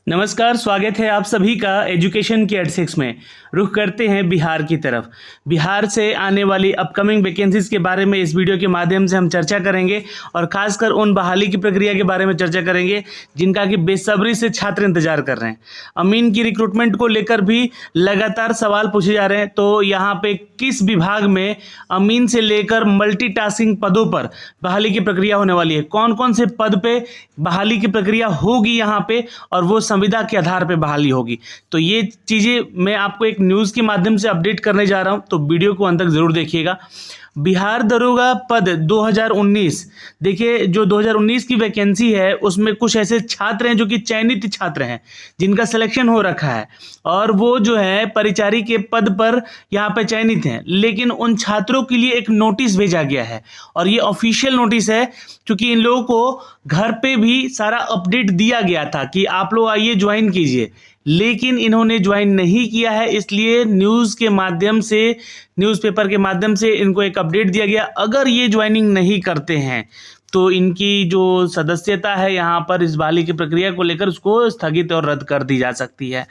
नमस्कार, स्वागत है आप सभी का एजुकेशन के एट6 में। रुख करते हैं बिहार की तरफ। बिहार से आने वाली अपकमिंग वैकेंसीज के बारे में इस वीडियो के माध्यम से हम चर्चा करेंगे और खासकर उन बहाली की प्रक्रिया के बारे में चर्चा करेंगे जिनका कि बेसब्री से छात्र इंतजार कर रहे हैं। अमीन की रिक्रूटमेंट को लेकर भी लगातार सवाल पूछे जा रहे हैं, तो यहाँ पे किस विभाग में अमीन से लेकर मल्टीटास्किंग पदों पर बहाली की प्रक्रिया होने वाली है, कौन कौन से पद पे बहाली की प्रक्रिया होगी यहाँ पे, और वो संविदा के आधार पे बहाली होगी। तो ये चीज़ें मैं आपको एक न्यूज़ के माध्यम से अपडेट करने जा रहा हूँ, तो वीडियो को अंत तक जरूर देखिएगा। बिहार दरोगा पद 2019, देखिए जो 2019 की वैकेंसी है उसमें कुछ ऐसे छात्र हैं जो कि चयनित छात्र हैं जिनका सिलेक्शन हो रखा है और वो जो है परिचारी के पद पर यहाँ पे चयनित हैं, लेकिन उन छात्रों के लिए एक नोटिस भेजा गया है और ये ऑफिशियल नोटिस है क्योंकि इन लोगों को घर पे भी सारा अपडेट दिया गया था कि आप लोग आइए ज्वाइन कीजिए, लेकिन इन्होंने ज्वाइन नहीं किया है। इसलिए न्यूज़ के माध्यम से, न्यूज़पेपर के माध्यम से इनको एक अपडेट दिया गया, अगर ये ज्वाइनिंग नहीं करते हैं तो इनकी जो सदस्यता है यहाँ पर इस बहाली की प्रक्रिया को लेकर उसको स्थगित और रद्द कर दी जा सकती है।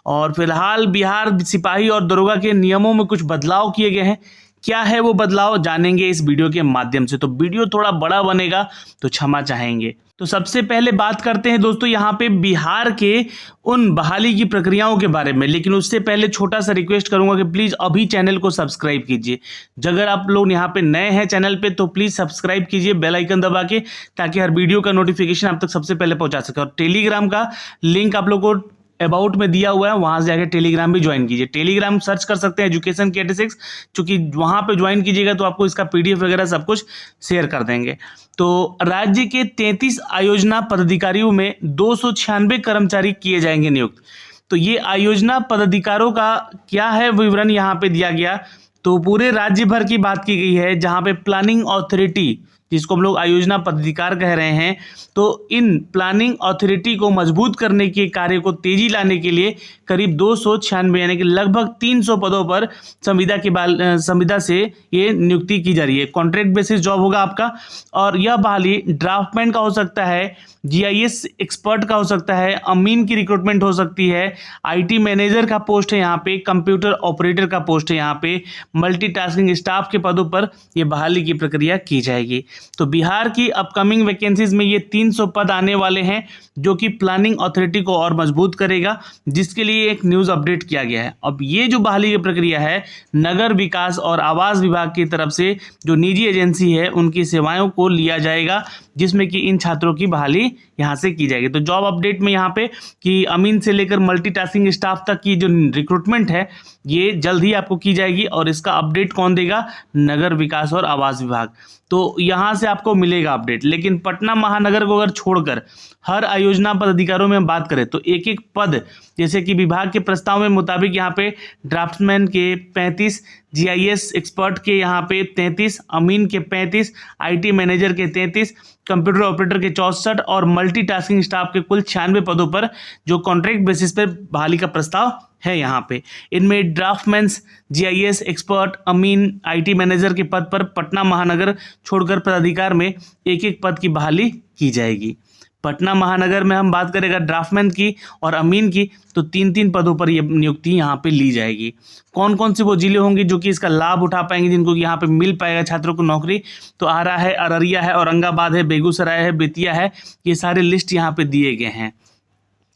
और फिलहाल बिहार सिपाही और दरोगा के नियमों में कुछ बदलाव किए गए हैं। क्या है वो बदलाव, जानेंगे इस वीडियो के माध्यम से। तो वीडियो थोड़ा बड़ा बनेगा तो क्षमा चाहेंगे। तो सबसे पहले बात करते हैं दोस्तों यहाँ पे बिहार के उन बहाली की प्रक्रियाओं के बारे में, लेकिन उससे पहले छोटा सा रिक्वेस्ट करूंगा कि प्लीज़ अभी चैनल को सब्सक्राइब कीजिए। अगर आप लोग यहाँ पे नए हैं चैनल पे तो प्लीज़ सब्सक्राइब कीजिए बेल आइकन दबा के, ताकि हर वीडियो का नोटिफिकेशन आप तक सबसे पहले पहुँचा सके। और टेलीग्राम का लिंक आप लोग को अबाउट में दिया हुआ है, वहां से जाकर टेलीग्राम भी ज्वाइन कीजिए। टेलीग्राम सर्च कर सकते हैं एजुकेशन के 86, चूंकि वहां पे ज्वाइन कीजिएगा तो आपको इसका पीडीएफ वगैरह सब कुछ शेयर कर देंगे। तो राज्य के 33 आयोजना पदाधिकारियों में 296 कर्मचारी किए जाएंगे नियुक्त। तो ये आयोजना पदाधिकारों का क्या है विवरण यहाँ पे दिया गया, तो पूरे राज्य भर की बात की गई है, जहाँ पे प्लानिंग अथॉरिटी जिसको हम लोग आयोजना पदाधिकार कह रहे हैं, तो इन प्लानिंग अथॉरिटी को मजबूत करने के कार्य को तेजी लाने के लिए करीब 296 यानी कि लगभग 300 पदों पर संविदा से ये नियुक्ति की जा रही है। कॉन्ट्रैक्ट बेसिस जॉब होगा आपका, और यह बहाली ड्राफ्टमैन का हो सकता है, जीआईएस एक्सपर्ट का हो सकता है, अमीन की रिक्रूटमेंट हो सकती है, आईटी मैनेजर का पोस्ट है यहाँ पे, कंप्यूटर ऑपरेटर का पोस्ट है यहाँ पे, मल्टीटास्किंग स्टाफ के पदों पर ये बहाली की प्रक्रिया की जाएगी। तो बिहार की अपकमिंग वैकेंसीज में ये 300 पद आने वाले हैं जो कि प्लानिंग अथॉरिटी को और मजबूत करेगा, जिसके लिए एक न्यूज़ अपडेट किया गया है। अब ये जो बहाली की प्रक्रिया है नगर विकास और आवास विभाग की तरफ से जो निजी एजेंसी है उनकी सेवाओं को लिया जाएगा, जिसमें कि इन छात्रों की बहाली यहाँ से की जाएगी। तो जॉब अपडेट में यहाँ पे कि अमीन से लेकर मल्टीटास्किंग स्टाफ तक की जो रिक्रूटमेंट है ये जल्द ही आपको की जाएगी, और इसका अपडेट कौन देगा, नगर विकास और आवास विभाग। तो यहाँ से आपको मिलेगा अपडेट। लेकिन पटना महानगर को अगर छोड़कर हर आयोजना पदाधिकारियों में बात करें तो एक एक पद, जैसे कि विभाग के प्रस्ताव में मुताबिक यहाँ पे ड्राफ्टमैन के 35, जीआईएस एक्सपर्ट के यहाँ पे 33, अमीन के 35, आईटी मैनेजर के 33, कंप्यूटर ऑपरेटर के 64 और मल्टीटास्किंग स्टाफ के कुल 96 पदों पर जो कॉन्ट्रैक्ट बेसिस पर बहाली का प्रस्ताव है यहाँ पे। इनमें ड्राफ्टमैन्स, जीआईएस एक्सपर्ट, अमीन, आईटी मैनेजर के पद पर पटना महानगर छोड़कर पदाधिकार में एक एक पद की बहाली की जाएगी। पटना महानगर में हम बात करेंगे ड्राफ्टमैन की और अमीन की, तो 3-3 पदों पर ये नियुक्ति यहाँ पे ली जाएगी। कौन कौन से वो जिले होंगे जो कि इसका लाभ उठा पाएंगे, जिनको यहाँ पे मिल पाएगा छात्रों को नौकरी, तो आरा है, अररिया है, औरंगाबाद है, बेगूसराय है, बेतिया है, ये सारे लिस्ट यहाँ पे दिए गए हैं।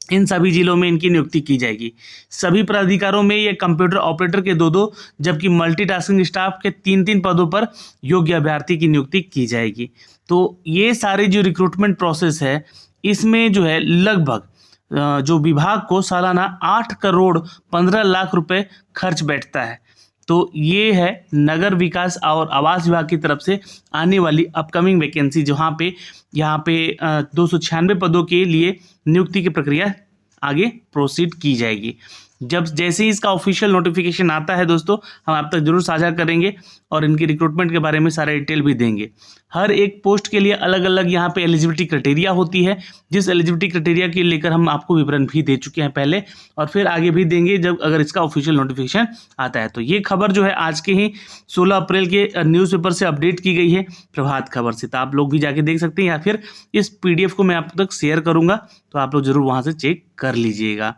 इन सभी जिलों में इनकी नियुक्ति की जाएगी। सभी प्राधिकारों में ये कंप्यूटर ऑपरेटर के 2-2 जबकि मल्टीटास्किंग स्टाफ के 3-3 पदों पर योग्य अभ्यर्थी की नियुक्ति की जाएगी। तो ये सारे जो रिक्रूटमेंट प्रोसेस है इसमें जो है लगभग जो विभाग को सालाना 8 करोड़ 15 लाख रुपए खर्च बैठता है। तो ये है नगर विकास और आवास विभाग की तरफ से आने वाली अपकमिंग वैकेंसी, जहाँ पे यहाँ पे 296 पदों के लिए नियुक्ति की प्रक्रिया आगे प्रोसीड की जाएगी। जब जैसे ही इसका ऑफिशियल नोटिफिकेशन आता है दोस्तों, हम आप तक जरूर साझा करेंगे और इनकी रिक्रूटमेंट के बारे में सारा डिटेल भी देंगे। हर एक पोस्ट के लिए अलग अलग यहाँ पे एलिजिबिलिटी क्राइटेरिया होती है, जिस एलिजिबिलिटी क्राइटेरिया के लेकर हम आपको विवरण भी दे चुके हैं पहले, और फिर आगे भी देंगे जब अगर इसका ऑफिशियल नोटिफिकेशन आता है। तो ये खबर जो है आज के ही 16 अप्रैल के न्यूज़पेपर से अपडेट की गई है, प्रभात खबर से। तो आप लोग भी जाके देख सकते हैं, या फिर इस PDF को मैं आप तक शेयर करूंगा, तो आप लोग जरूर वहां से चेक कर लीजिएगा।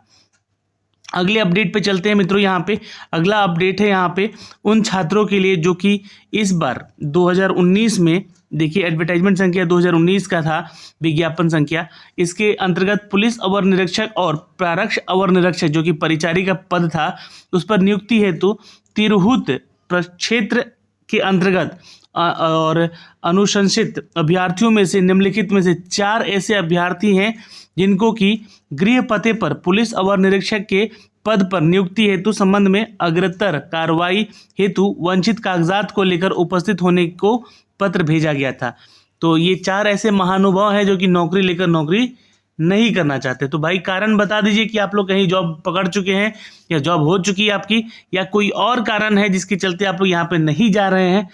अगले अपडेट पे चलते हैं मित्रों। यहाँ पे अगला अपडेट है यहाँ पे उन छात्रों के लिए जो कि इस बार 2019 में, देखिए एडवर्टाइजमेंट संख्या 2019 का था, विज्ञापन संख्या, इसके अंतर्गत पुलिस अवर निरीक्षक और प्रारक्ष अवर निरीक्षक जो कि परिचारी का पद था, उस पर नियुक्ति हेतु तिरहुत प्रक्षेत्र के अंतर्गत और अनुशंसित अभ्यर्थियों में से निम्नलिखित में से 4 ऐसे अभ्यर्थी हैं जिनको कि गृह पते पर पुलिस अवर निरीक्षक के पद पर नियुक्ति हेतु संबंध में अग्रतर कार्रवाई हेतु वंचित कागजात को लेकर उपस्थित होने को पत्र भेजा गया था। तो ये 4 ऐसे महानुभाव हैं जो कि नौकरी लेकर नौकरी नहीं करना चाहते। तो भाई कारण बता दीजिए कि आप लोग कहीं जॉब पकड़ चुके हैं या जॉब हो चुकी है आपकी, या कोई और कारण है जिसके चलते आप लोग यहाँ पे नहीं जा रहे हैं।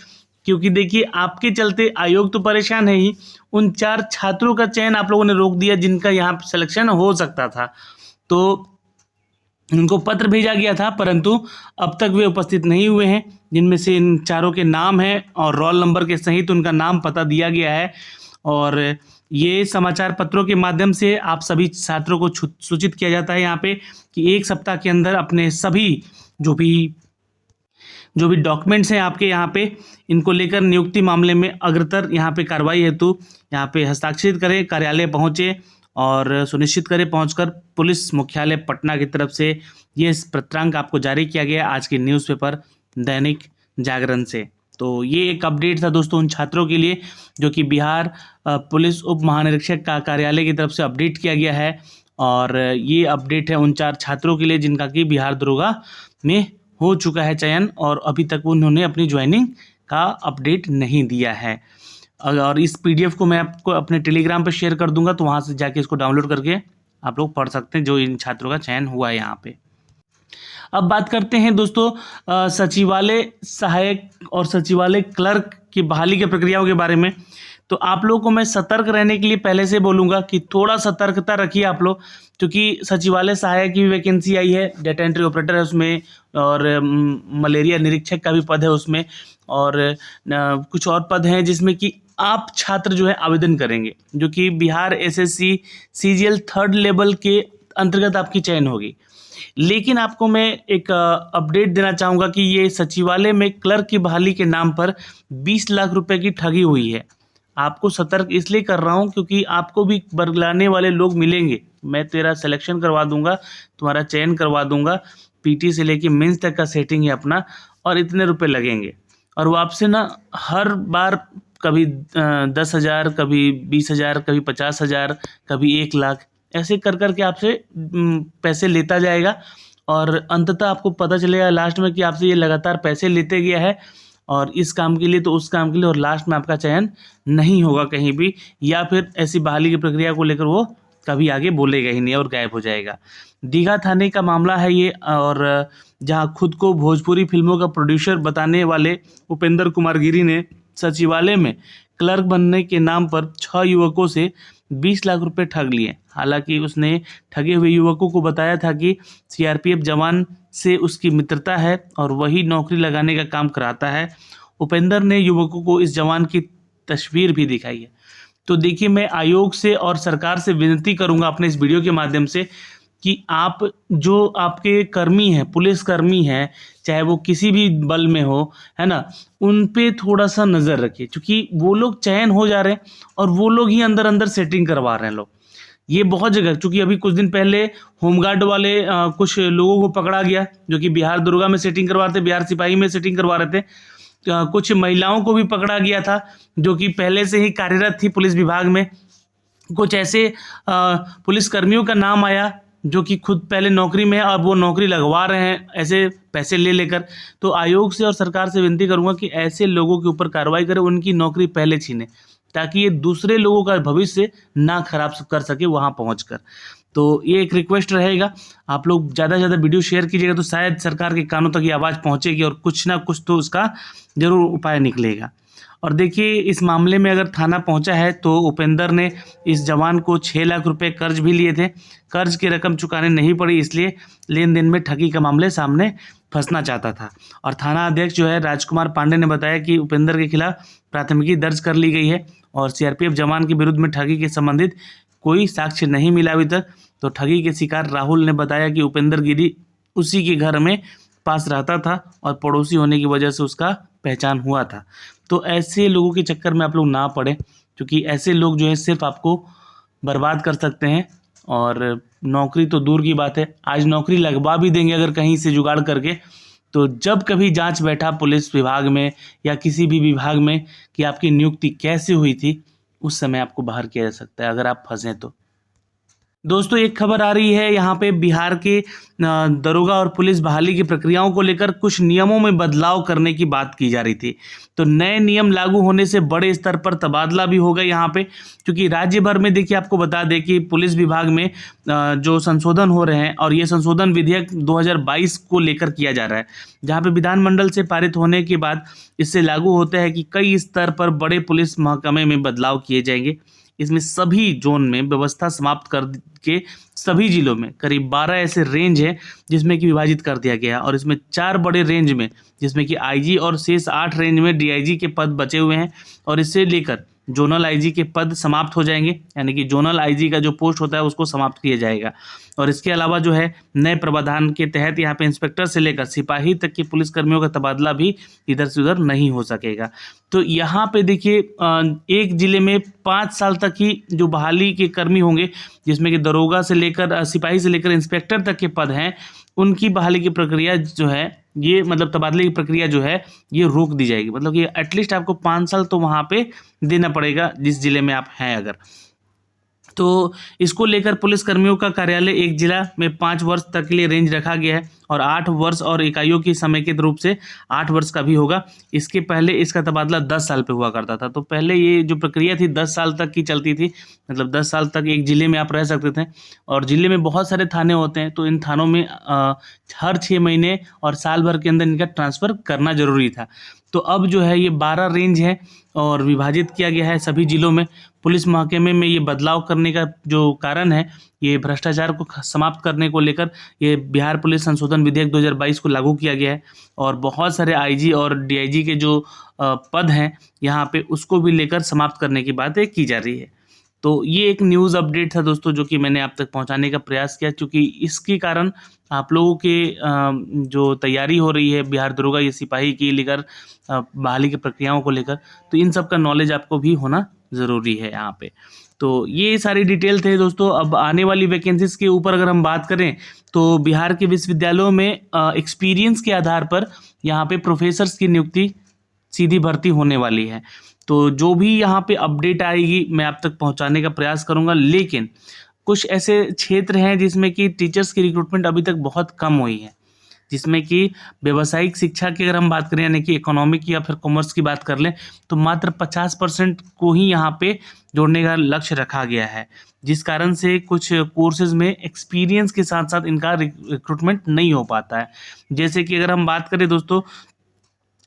क्योंकि देखिए आपके चलते आयोग तो परेशान है ही, उन 4 छात्रों का चयन आप लोगों ने रोक दिया जिनका यहाँ सिलेक्शन हो सकता था। तो उनको पत्र भेजा गया था, परंतु अब तक वे उपस्थित नहीं हुए हैं, जिनमें से इन 4 के नाम हैं और रोल नंबर के सहित उनका नाम पता दिया गया है। और ये समाचार पत्रों के माध्यम से आप सभी छात्रों को सूचित किया जाता है यहाँ पे कि 1 सप्ताह के अंदर अपने सभी जो भी डॉक्यूमेंट्स हैं आपके यहाँ पे, इनको लेकर नियुक्ति मामले में अग्रतर यहाँ पे कार्रवाई हेतु यहाँ पे हस्ताक्षरित करें, कार्यालय पहुँचे और सुनिश्चित करें पहुंचकर पुलिस मुख्यालय पटना की तरफ से। ये पत्रांक आपको जारी किया गया आज के न्यूज़पेपर दैनिक जागरण से। तो ये एक अपडेट था दोस्तों उन छात्रों के लिए जो कि बिहार पुलिस उप महानिरीक्षक का कार्यालय की तरफ से अपडेट किया गया है। और ये अपडेट है उन 4 छात्रों के लिए जिनका कि बिहार दरोगा में हो चुका है चयन, और अभी तक उन्होंने अपनी ज्वाइनिंग का अपडेट नहीं दिया है। और इस PDF को मैं आपको अपने टेलीग्राम पर शेयर कर दूंगा, तो वहाँ से जाके इसको डाउनलोड करके आप लोग पढ़ सकते हैं जो इन छात्रों का चयन हुआ है यहाँ पे। अब बात करते हैं दोस्तों सचिवालय सहायक और सचिवालय क्लर्क की बहाली की प्रक्रियाओं के बारे में। तो आप लोगों को मैं सतर्क रहने के लिए पहले से बोलूँगा कि थोड़ा सतर्कता रखिए आप लोग, क्योंकि सचिवालय सहायक की भी वैकेंसी आई है, डेटा एंट्री ऑपरेटर है उसमें, और मलेरिया निरीक्षक का भी पद है उसमें, और कुछ और पद हैं जिसमें कि आप छात्र जो है आवेदन करेंगे, जो कि Bihar SSC CGL 3rd level के अंतर्गत आपकी चयन होगी। लेकिन आपको मैं एक अपडेट देना चाहूँगा कि ये सचिवालय में क्लर्क की बहाली के नाम पर 20 लाख रुपए की ठगी हुई है। आपको सतर्क इसलिए कर रहा हूँ क्योंकि आपको भी बरगलाने वाले लोग मिलेंगे। मैं तेरा सिलेक्शन करवा दूंगा, तुम्हारा चयन करवा दूंगा, PT से लेके मेंस तक का सेटिंग है अपना, और इतने रुपए लगेंगे। और वो आपसे ना हर बार कभी 10,000, कभी 20,000, कभी 50,000, कभी 1 लाख, ऐसे कर करके आपसे पैसे लेता जाएगा। और अंततः आपको पता चलेगा लास्ट में कि आपसे ये लगातार पैसे लेते गया है, और इस काम के लिए तो उस काम के लिए, और लास्ट में आपका चयन नहीं होगा कहीं भी, या फिर ऐसी बहाली की प्रक्रिया को लेकर वो कभी आगे बोलेगा ही नहीं और गायब हो जाएगा। दीघा थाने का मामला है ये, और जहाँ खुद को भोजपुरी फिल्मों का प्रोड्यूसर बताने वाले उपेंद्र कुमार गिरी ने सचिवालय में क्लर्क बनने के नाम पर 6 युवकों से 20 लाख रुपए ठग लिए। हालांकि उसने ठगे हुए युवकों को बताया था कि CRPF जवान से उसकी मित्रता है और वही नौकरी लगाने का काम कराता है। उपेंद्र ने युवकों को इस जवान की तस्वीर भी दिखाई है। तो देखिए, मैं आयोग से और सरकार से विनती करूंगा अपने इस वीडियो के माध्यम से कि आप जो आपके कर्मी हैं, पुलिस कर्मी हैं, चाहे वो किसी भी बल में हो, है ना, उन पे थोड़ा सा नज़र रखिए, क्योंकि वो लोग चयन हो जा रहे हैं और वो लोग ही अंदर अंदर सेटिंग करवा रहे हैं लोग। ये बहुत जगह, क्योंकि अभी कुछ दिन पहले होमगार्ड वाले कुछ लोगों को पकड़ा गया जो कि बिहार दरोगा में सेटिंग करवाते थे, बिहार सिपाही में सेटिंग करवा रहे थे। कुछ महिलाओं को भी पकड़ा गया था जो कि पहले से ही कार्यरत थी पुलिस विभाग में। कुछ ऐसे पुलिस कर्मियों का नाम आया जो कि खुद पहले नौकरी में है, अब वो नौकरी लगवा रहे हैं ऐसे पैसे ले लेकर। तो आयोग से और सरकार से विनती करूंगा कि ऐसे लोगों के ऊपर कार्रवाई करें, उनकी नौकरी पहले छीने, ताकि ये दूसरे लोगों का भविष्य ना खराब कर सके वहाँ पहुँचकर। तो ये एक रिक्वेस्ट रहेगा, आप लोग ज़्यादा से ज़्यादा वीडियो शेयर कीजिएगा तो शायद सरकार के कानों तक ये आवाज़ पहुँचेगी और कुछ ना कुछ तो उसका ज़रूर उपाय निकलेगा। और देखिए, इस मामले में अगर थाना पहुंचा है तो उपेंद्र ने इस जवान को 6 लाख रुपए कर्ज भी लिए थे। कर्ज की रकम चुकाने नहीं पड़ी, इसलिए लेन देन में ठगी का मामले सामने फंसना चाहता था। और थाना अध्यक्ष जो है राजकुमार पांडे ने बताया कि उपेंद्र के खिलाफ प्राथमिकी दर्ज कर ली गई है और सीआरपीएफ जवान के विरुद्ध में ठगी के संबंधित कोई साक्ष्य नहीं मिला अभी तक। तो ठगी के शिकार राहुल ने बताया कि उपेंद्र गिरी उसी के घर में पास रहता था और पड़ोसी होने की वजह से उसका पहचान हुआ था। तो ऐसे लोगों के चक्कर में आप लोग ना पड़े, क्योंकि ऐसे लोग जो है सिर्फ आपको बर्बाद कर सकते हैं। और नौकरी तो दूर की बात है, आज नौकरी लगवा भी देंगे अगर कहीं से जुगाड़ करके, तो जब कभी जांच बैठा पुलिस विभाग में या किसी भी विभाग में कि आपकी नियुक्ति कैसे हुई थी, उस समय आपको बाहर किया जा सकता है अगर आप फंसे तो। दोस्तों, एक खबर आ रही है यहाँ पे बिहार के दरोगा और पुलिस बहाली की प्रक्रियाओं को लेकर कुछ नियमों में बदलाव करने की बात की जा रही थी। तो नए नियम लागू होने से बड़े स्तर पर तबादला भी होगा यहाँ पे, क्योंकि राज्य भर में देखिए आपको बता दें कि पुलिस विभाग में जो संशोधन हो रहे हैं और ये संशोधन विधेयक 2022 को लेकर किया जा रहा है, जहाँ पे विधानमंडल से पारित होने के बाद इससे लागू होता है कि कई स्तर पर बड़े पुलिस महकमे में बदलाव किए जाएंगे। इसमें सभी जोन में व्यवस्था समाप्त कर के सभी जिलों में करीब 12 ऐसे रेंज है जिसमें कि विभाजित कर दिया गया है। और इसमें 4 बड़े रेंज में, जिसमें कि आईजी और शेष 8 रेंज में डीआईजी के पद बचे हुए हैं। और इससे लेकर जोनल आईजी के पद समाप्त हो जाएंगे, यानी कि जोनल आईजी का जो पोस्ट होता है उसको समाप्त किया जाएगा। और इसके अलावा जो है नए प्रावधान के तहत यहाँ पे इंस्पेक्टर से लेकर सिपाही तक के पुलिसकर्मियों का तबादला भी इधर से उधर नहीं हो सकेगा। तो यहाँ पे देखिए, एक जिले में 5 साल तक ही जो बहाली के कर्मी होंगे, जिसमें कि दरोगा से लेकर सिपाही से लेकर इंस्पेक्टर तक के पद हैं, उनकी बहाली की प्रक्रिया जो है ये मतलब तबादले की प्रक्रिया जो है ये रोक दी जाएगी। मतलब कि एटलीस्ट आपको 5 साल तो वहाँ पे देना पड़ेगा जिस जिले में आप हैं अगर। तो इसको लेकर पुलिस कर्मियों का कार्यालय एक जिला में 5 वर्ष तक के लिए रेंज रखा गया है और 8 वर्ष और इकाइयों की समेकित रूप से 8 वर्ष का भी होगा। इसके पहले इसका तबादला 10 साल पे हुआ करता था। तो पहले ये जो प्रक्रिया थी 10 साल तक की चलती थी, मतलब 10 साल तक एक जिले में आप रह सकते थे। और जिले में बहुत सारे थाने होते हैं, तो इन थानों में हर 6 महीने और साल भर के अंदर इनका ट्रांसफ़र करना जरूरी था। तो अब जो है ये 12 रेंज है और विभाजित किया गया है सभी जिलों में। पुलिस महकमे में ये बदलाव करने का जो कारण है, ये भ्रष्टाचार को समाप्त करने को लेकर ये बिहार पुलिस संशोधन विधेयक 2022 को लागू किया गया है। और बहुत सारे आईजी और डीआईजी के जो पद हैं यहाँ पे, उसको भी लेकर समाप्त करने की बातें की जा रही है। तो ये एक न्यूज़ अपडेट था दोस्तों, जो कि मैंने आप तक पहुंचाने का प्रयास किया, क्योंकि इसके कारण आप लोगों के जो तैयारी हो रही है बिहार दरोगा या सिपाही की लेकर बहाली की प्रक्रियाओं को लेकर, तो इन सब का नॉलेज आपको भी होना ज़रूरी है यहाँ पे। तो ये सारी डिटेल थे दोस्तों। अब आने वाली वैकेंसीज के ऊपर अगर हम बात करें तो बिहार के विश्वविद्यालयों में एक्सपीरियंस के आधार पर यहाँ पे प्रोफेसर्स की नियुक्ति सीधी भर्ती होने वाली है। तो जो भी यहाँ पे अपडेट आएगी मैं आप तक पहुँचाने का प्रयास करूँगा। लेकिन कुछ ऐसे क्षेत्र हैं जिसमें कि टीचर्स की रिक्रूटमेंट अभी तक बहुत कम हुई है, जिसमें कि व्यावसायिक शिक्षा की अगर हम बात करें, यानी कि इकोनॉमिक या फिर कॉमर्स की बात कर लें, तो मात्र 50% को ही यहाँ पे जोड़ने का लक्ष्य रखा गया है, जिस कारण से कुछ कोर्सेज में एक्सपीरियंस के साथ साथ इनका रिक्रूटमेंट नहीं हो पाता है। जैसे कि अगर हम बात करें दोस्तों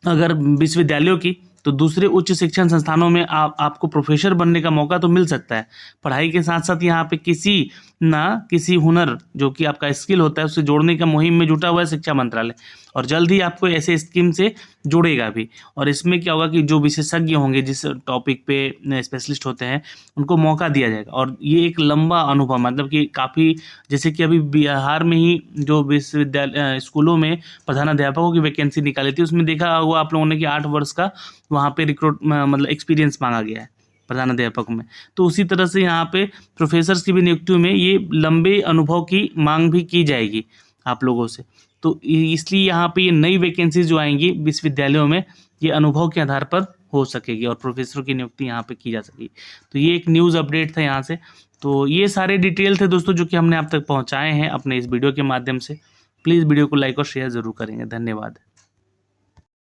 अगर विश्वविद्यालयों की, तो दूसरे उच्च शिक्षण संस्थानों में आपको प्रोफेसर बनने का मौका तो मिल सकता है। पढ़ाई के साथ साथ यहाँ पे किसी ना किसी हुनर जो कि आपका स्किल होता है उसे जोड़ने का मुहिम में जुटा हुआ है शिक्षा मंत्रालय, और जल्द ही आपको ऐसे स्कीम से जोड़ेगा भी। और इसमें क्या होगा कि जो विशेषज्ञ होंगे, जिस टॉपिक पे स्पेशलिस्ट होते हैं, उनको मौका दिया जाएगा। और ये एक लंबा अनुभव, मतलब कि काफ़ी, जैसे कि अभी बिहार में ही जो विश्वविद्यालय स्कूलों में प्रधानाध्यापकों की वैकेंसी निकाली थी, उसमें देखा होगा आप लोगों ने कि 8 वर्ष का वहाँ पे मतलब एक्सपीरियंस मांगा गया है प्रधानाध्यापक में। तो उसी तरह से यहाँ पे प्रोफेसर्स की भी नियुक्तियों में ये लंबे अनुभव की मांग भी की जाएगी आप लोगों से। तो इसलिए यहाँ पे ये नई वैकेंसीज जो आएंगी विश्वविद्यालयों में, ये अनुभव के आधार पर हो सकेगी और प्रोफेसरों की नियुक्ति यहाँ पे की जा सकेगी। तो ये एक न्यूज़ अपडेट था यहाँ से। तो ये सारे डिटेल थे दोस्तों जो कि हमने आप तक पहुँचाए हैं अपने इस वीडियो के माध्यम से। प्लीज़ वीडियो को लाइक और शेयर ज़रूर करेंगे। धन्यवाद।